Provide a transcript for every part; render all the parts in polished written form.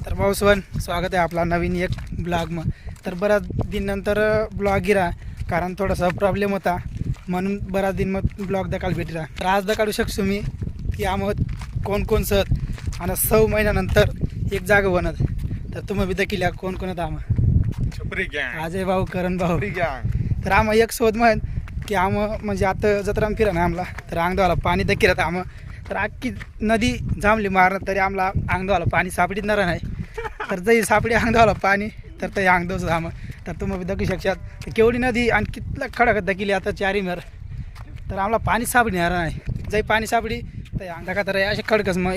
तर भाऊसवन स्वागत आहे आपला नवीन एक ब्लॉग मग. तर बराच दिन नंतर ब्लॉग गिरा कारण थोडासा प्रॉब्लेम होता म्हणून बराच दिन मग ब्लॉग दकाल भेटला. तर आज दकाळू शकतो मी की आम्ही कोण कोण सत आणि 6 महिन्यानंतर एक जागा बनत. तर तुम्ही बी दकिल्या कोण कोण आम अजय भाऊ करण भाऊ. तर आम्ही एक शोध म्हण की म्हणजे आता जत्रा फिरा ना आम्हाला तर अंगदवाला पाणी दकिरत तर अख्खी नदी जांभली मारत तरी आम्हाला अंगदवाला पाणी सापडीत नाही. तर जरी सापडी अंगदवाला पाणी तर ते अंगदवच आम. तर तुम्ही दकू शकतात केवढी नदी आणि कितला खडक दकिली आता 4 मेर. तर आम्हाला पाणी सापडणार नाही. जरी पाणी सापडी तर अंगदा का तर असे खडकच मग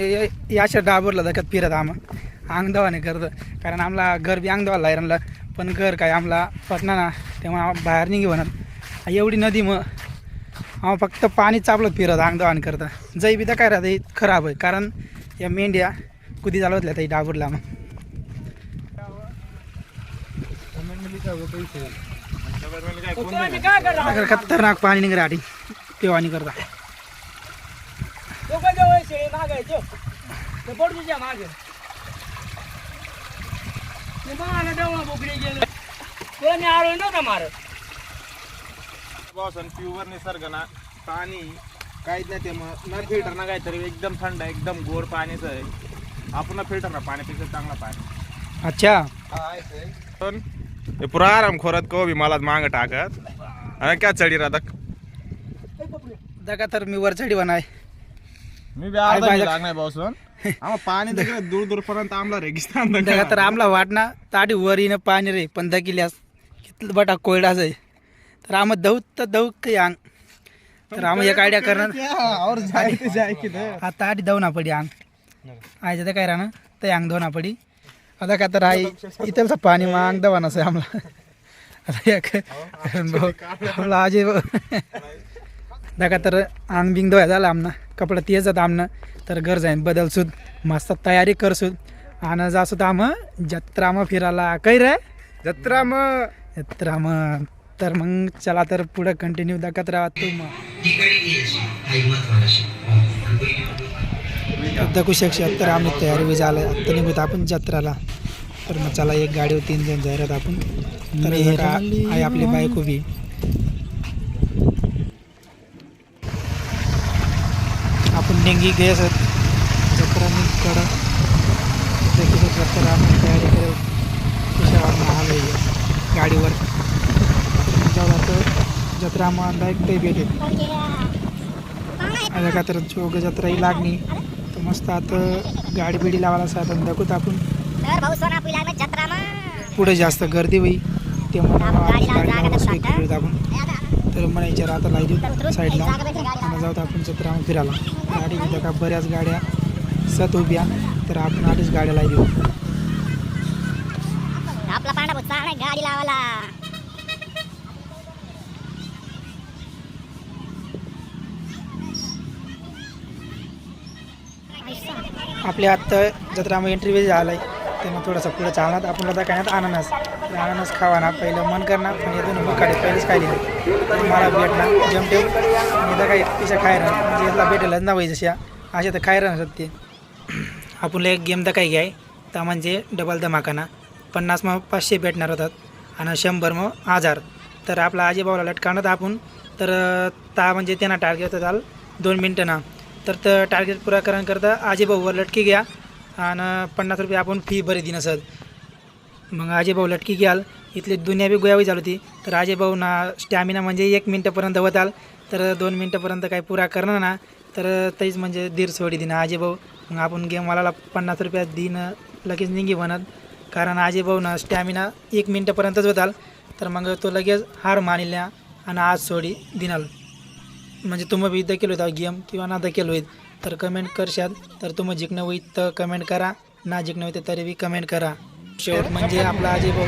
अशा डाबरला दकत फिरत अंगदवाने करतं. कारण आम्हाला घर बी अंगदवाला राहिला पण घर काय आम्हाला पटना ना तेव्हा बाहेर निघी म्हणत एवढी नदी मग फक्त पाणी चापलत फिरत अंगदवान करता. जै बी काय राहते खराब आहे कारण या मेंढ्या कुदी चालवतल्या त्या डाबरला मग खतरनाक पाणी निघ राठी पेवानी करता. प्युअर निसर्ग ना पाणी काहीच नाही ते मग न फिल्टर ना काहीतरी एकदम थंड एकदम गोड पाणीच आहे. आपण फिल्टर ना पाण्यापेक्षा चांगला पाणी. अच्छा पण हे पुरा आराम खोरत को बी मला मांग टाकत आणि क्या चढी राहत दका. तर मी वर चढी बनाय मी बी अर्धा लागणार पावसून आम्हाला पाणी तिकडे दूर दूर पर्यंत आमला रेगिस्तान दका. तर आम्हाला वाटना ताडी वर येणं पाणी रे पण दकिल्यास कितलं बटा कोयडाच आहे. तर आम्ही दौत तर दौत काही अंग. तर आम्ही एक आयडिया करणार आता आधी धावना पडी अंग आयचं तर काय राहणं ते अंग धावना पडी. आता का तर आई इथलचं पाणी मग अंग दवा नसं आम्हाला. आता एक आम्हाला आजी दका तर अंग बिंग धुवाय झालं आमना कपडा तेच जात आमनं. तर घर जाईन बदलसूद मस्त तयारी करसूद आणि जासूद जत्रा मग फिरायला काही रे जत्रा मग. तर मग चला तर पुढे कंटिन्यू दाखवत राहा तू मग दाखवू शकशात. तर आम्ही तयारी बी झालं आत्ता निघत आपण जत्राला. तर मग चला एक गाडीवर 3 जण जाहिरात आपण. तर आहे आपली बायको बी. आपण डेंगी गॅस जत्रा कडं जत्रा आपण तयारी करू कशावर आलो गाडीवर जत्रा मग काही भेटेल आता का तर चोग जत्रा ही लागणी तर मस्त आता गाडी बिडी लावायला साधन दाखवत आपण. पुढे जास्त गर्दी होई ते म्हणून आपण. तर मला विचार आता लाई देऊ साईडला आणि जाऊ आपण जत्रा फिरायला. गाडी तिथं का बऱ्याच गाड्या सत उभ्या तर आपण आधीच गाड्या लाई देऊ. गाडी लावायला आपल्या आत्ता जत्रा एंट्री झाला आहे ते मग थोडंसं पुढं चालणार. आपण आता काय अननस अननस खावा ना पहिलं मन करणार पण येतो मग काढे पहिलेच खायली मला भेटणार जमटेव आणि इथं काही तिच्या खायला म्हणजे यातला भेटेलच ना वय जशा अशा तर खायला नसत ते. आपण एक गेम तर काय घ्याय तर म्हणजे डबल धमाकाना 50 मग 500 भेटणार होतात आणि 100 मग 1000. तर आपला आजीभाऊला लटकावणार आपण. तर ता म्हणजे त्यांना टार्गेट होतात 2 मिनटं ना. तर टार्गेट पुरा करता आजीभाऊवर लटकी घ्या आणि 50 रुपये आपण फी बरी दिन असत. मग आजीभाऊ लटकी घ्याल इथली दुनिया बी गोयावी झाली होती. तर आजीभाऊ ना स्टॅमिना म्हणजे 1 मिनटापर्यंत होताल तर 2 मिनटापर्यंत काही पुरा करणार ना तर तेच म्हणजे 1.5 सोडी दिन आजीभाऊ. मग आपण गेमवाला 50 रुपयात दिन लगेच निघी बनत कारण आजीभाऊ ना स्टॅमिना 1 मिनटापर्यंतच होताल. तर मग तो लगेच हार मानिल्या आणि आज सोडी दिनाल. म्हणजे तुम्ही बी दखील होता गेम किंवा ना दखील होईल तर कमेंट करशात. तर तुम्ही जिंकणं होईल तर कमेंट करा ना जिंकणं होईल तरी बी कमेंट करा. शेवट म्हणजे आपला आजीभाऊ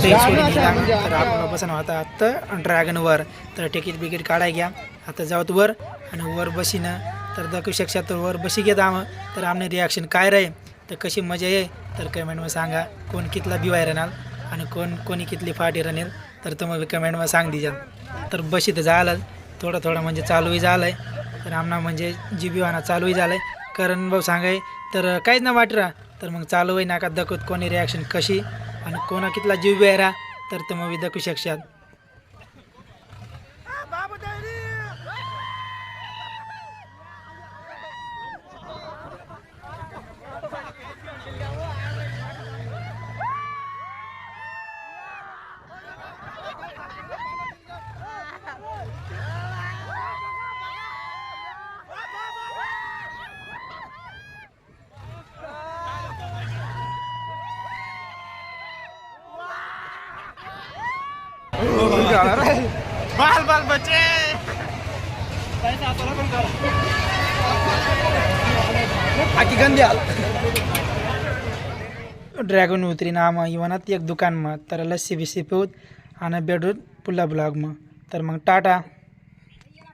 तर आपला बसन होता आत्ता ड्रॅगनवर. तर तिकीट बिकीट काढाय घ्या आता जाऊत वर आणि वर बसीनं तर दाखवू शकशात. तर वर बशी घेत तर आमने रिॲक्शन काय राहील तर कशी मजा आहे तर कमेंटमध्ये सांगा. कोण कितला बिवाय राहणार आणि कोणी कितली फाटी राहणार तर तुम्ही कमेंटमध्ये सांग दिजाल. तर बशी तर झालं थोडं म्हणजे चालूही झालं आहे. तर आमना म्हणजे जीबीवाना चालूही झालं आहे. करण भाऊ सांगाय तर काहीच ना वाटरा तर मग चालू होई नाका दाखवत कोणी रिॲक्शन कशी आणि कोणा कितला जीव बेरा तर तुम्ही दाखवू शकशात. बाल बाल बचे आखी गंदी ड्रॅगन उतरीन आम्हा इवानात एक दुकानमा तर लस्सी बिस्सी पिऊत आणि भेटूत पुला ब्लॉग मग तर मग टाटा.